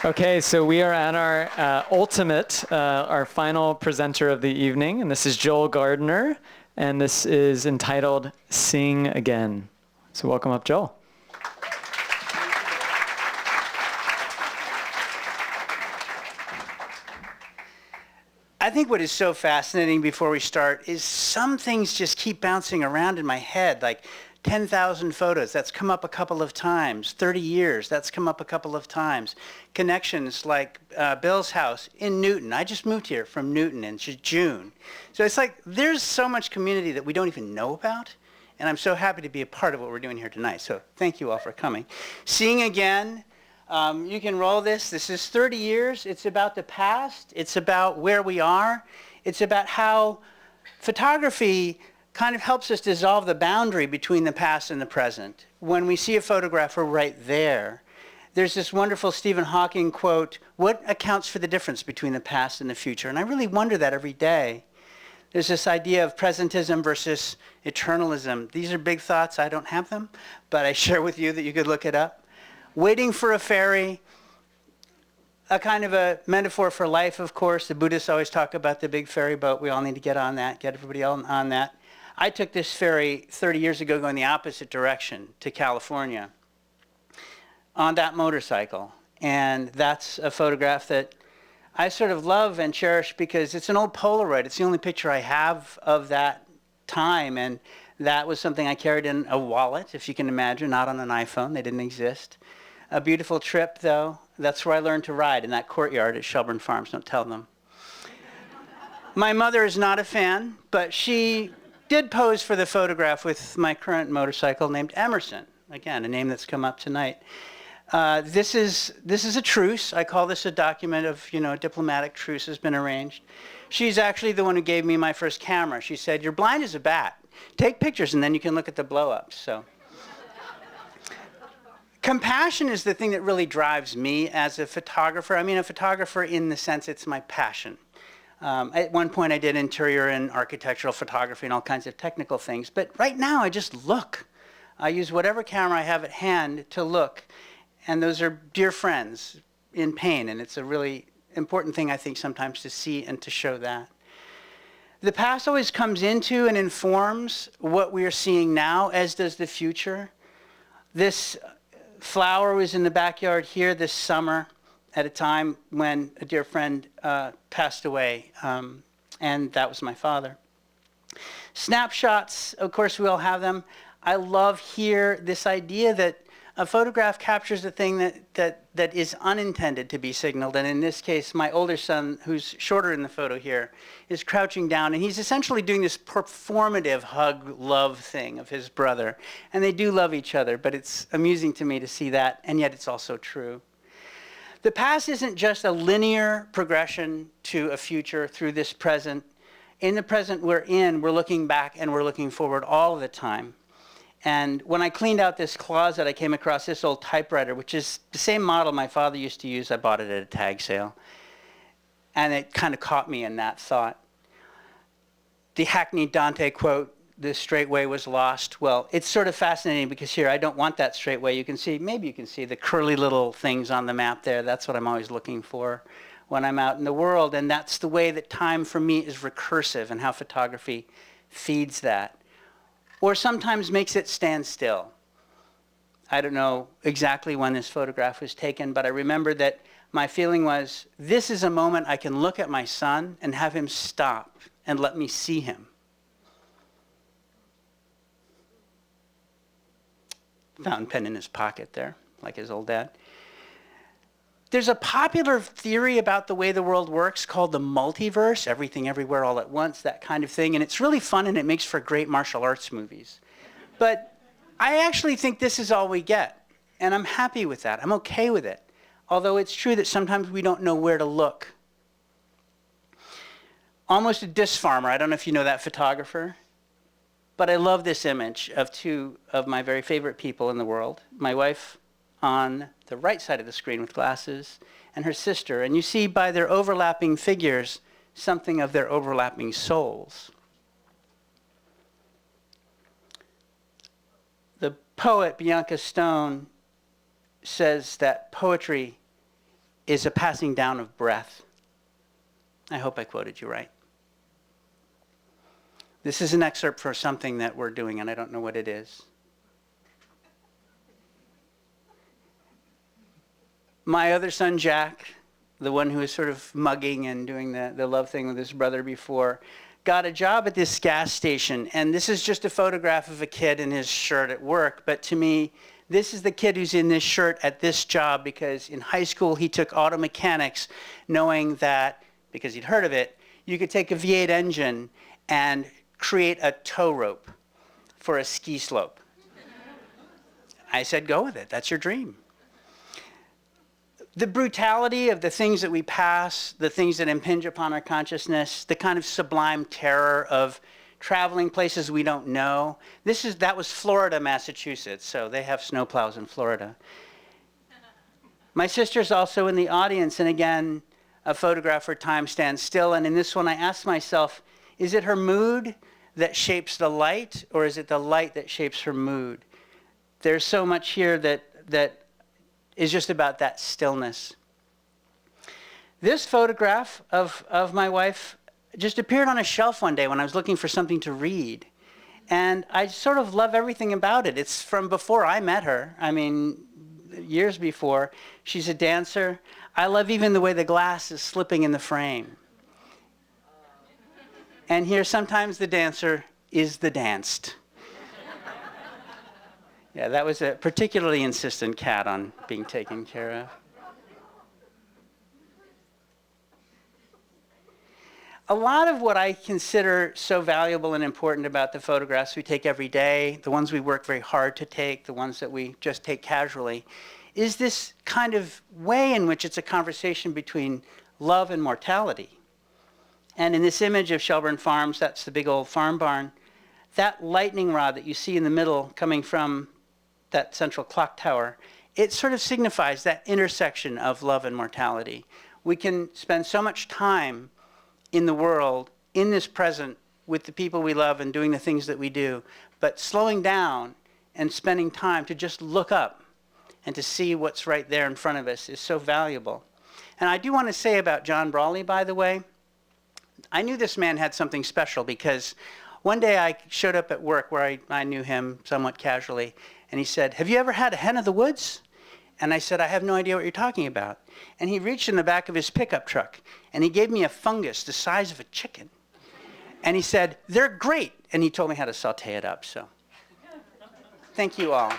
Okay, so we are at our our final presenter of the evening, and this is Joel Gardner, and this is entitled Sing Again. So welcome up, Joel. I think what is so fascinating before we start is some things just keep bouncing around in my head, like 10,000 photos, that's come up a couple of times. 30 years, that's come up a couple of times. Connections like Bill's house in Newton. I just moved here from Newton in June. So it's like there's so much community that we don't even know about. And I'm so happy to be a part of what we're doing here tonight. So thank you all for coming. Seeing Again, you can roll this. This is 30 years. It's about the past. It's about where we are. It's about how photography kind of helps us dissolve the boundary between the past and the present. When we see a photograph, we're right there. There's this wonderful Stephen Hawking quote, what accounts for the difference between the past and the future? And I really wonder that every day. There's this idea of presentism versus eternalism. These are big thoughts. I don't have them, but I share with you that you could look it up. Waiting for a ferry, a kind of a metaphor for life, of course. The Buddhists always talk about the big ferry boat. We all need to get on that, get everybody on that. I took this ferry 30 years ago going the opposite direction to California on that motorcycle. And that's a photograph that I sort of love and cherish because it's an old Polaroid. It's the only picture I have of that time. And that was something I carried in a wallet, if you can imagine, not on an iPhone. They didn't exist. A beautiful trip, though. That's where I learned to ride, in that courtyard at Shelburne Farms. Don't tell them. My mother is not a fan, but she did pose for the photograph with my current motorcycle named Emerson. Again, a name that's come up tonight. This is a truce. I call this a document of, a diplomatic truce has been arranged. She's actually the one who gave me my first camera. She said, "You're blind as a bat. Take pictures and then you can look at the blow-ups." So, compassion is the thing that really drives me as a photographer. I mean, a photographer in the sense it's my passion. At one point I did interior and architectural photography and all kinds of technical things, but right now I just look. I use whatever camera I have at hand to look, and those are dear friends in pain, and it's a really important thing I think sometimes to see and to show that. The past always comes into and informs what we are seeing now, as does the future. This flower was in the backyard here this summer at a time when a dear friend passed away, and that was my father. Snapshots, of course, we all have them. I love here this idea that a photograph captures the thing that is unintended to be signaled, and in this case, my older son, who's shorter in the photo here, is crouching down, and he's essentially doing this performative hug-love thing of his brother, and they do love each other, but it's amusing to me to see that, and yet it's also true. The past isn't just a linear progression to a future through this present. In the present we're looking back and we're looking forward all the time. And when I cleaned out this closet, I came across this old typewriter, which is the same model my father used to use. I bought it at a tag sale. And it kind of caught me in that thought. The hackneyed Dante quote, "The straight way was lost." Well, it's sort of fascinating because here, I don't want that straight way. Maybe you can see the curly little things on the map there. That's what I'm always looking for when I'm out in the world. And that's the way that time for me is recursive and how photography feeds that. Or sometimes makes it stand still. I don't know exactly when this photograph was taken, but I remember that my feeling was, this is a moment I can look at my son and have him stop and let me see him. Fountain pen in his pocket there, like his old dad. There's a popular theory about the way the world works called the multiverse, everything everywhere all at once, that kind of thing. And it's really fun and it makes for great martial arts movies. But I actually think this is all we get. And I'm happy with that. I'm okay with it. Although it's true that sometimes we don't know where to look. Almost a disc farmer. I don't know if you know that photographer. But I love this image of two of my very favorite people in the world. My wife on the right side of the screen with glasses, and her sister. And you see by their overlapping figures something of their overlapping souls. The poet Bianca Stone says that poetry is a passing down of breath. I hope I quoted you right. This is an excerpt for something that we're doing, and I don't know what it is. My other son, Jack, the one who was sort of mugging and doing the love thing with his brother before, got a job at this gas station. And this is just a photograph of a kid in his shirt at work. But to me, this is the kid who's in this shirt at this job because in high school he took auto mechanics, knowing that, because he'd heard of it, you could take a V8 engine and create a tow rope for a ski slope. I said, go with it. That's your dream. The brutality of the things that we pass, the things that impinge upon our consciousness, the kind of sublime terror of traveling places we don't know. That was Florida, Massachusetts, so they have snowplows in Florida. My sister's also in the audience, and again, a photograph where time stands still. And in this one, I asked myself, is it her mood that shapes the light, or is it the light that shapes her mood? There's so much here that is just about that stillness. This photograph of my wife just appeared on a shelf one day when I was looking for something to read. And I sort of love everything about it. It's from before I met her. I mean, years before. She's a dancer. I love even the way the glass is slipping in the frame. And here sometimes the dancer is the danced. Yeah, that was a particularly insistent cat on being taken care of. A lot of what I consider so valuable and important about the photographs we take every day, the ones we work very hard to take, the ones that we just take casually, is this kind of way in which it's a conversation between love and mortality. And in this image of Shelburne Farms, that's the big old farm barn, that lightning rod that you see in the middle coming from that central clock tower, it sort of signifies that intersection of love and mortality. We can spend so much time in the world, in this present, with the people we love and doing the things that we do, but slowing down and spending time to just look up and to see what's right there in front of us is so valuable. And I do want to say about John Brawley, by the way, I knew this man had something special because one day I showed up at work where I knew him somewhat casually, and he said, "Have you ever had a hen of the woods?" And I said, "I have no idea what you're talking about." And he reached in the back of his pickup truck, and he gave me a fungus the size of a chicken. And he said, "They're great." And he told me how to saute it up. So thank you all.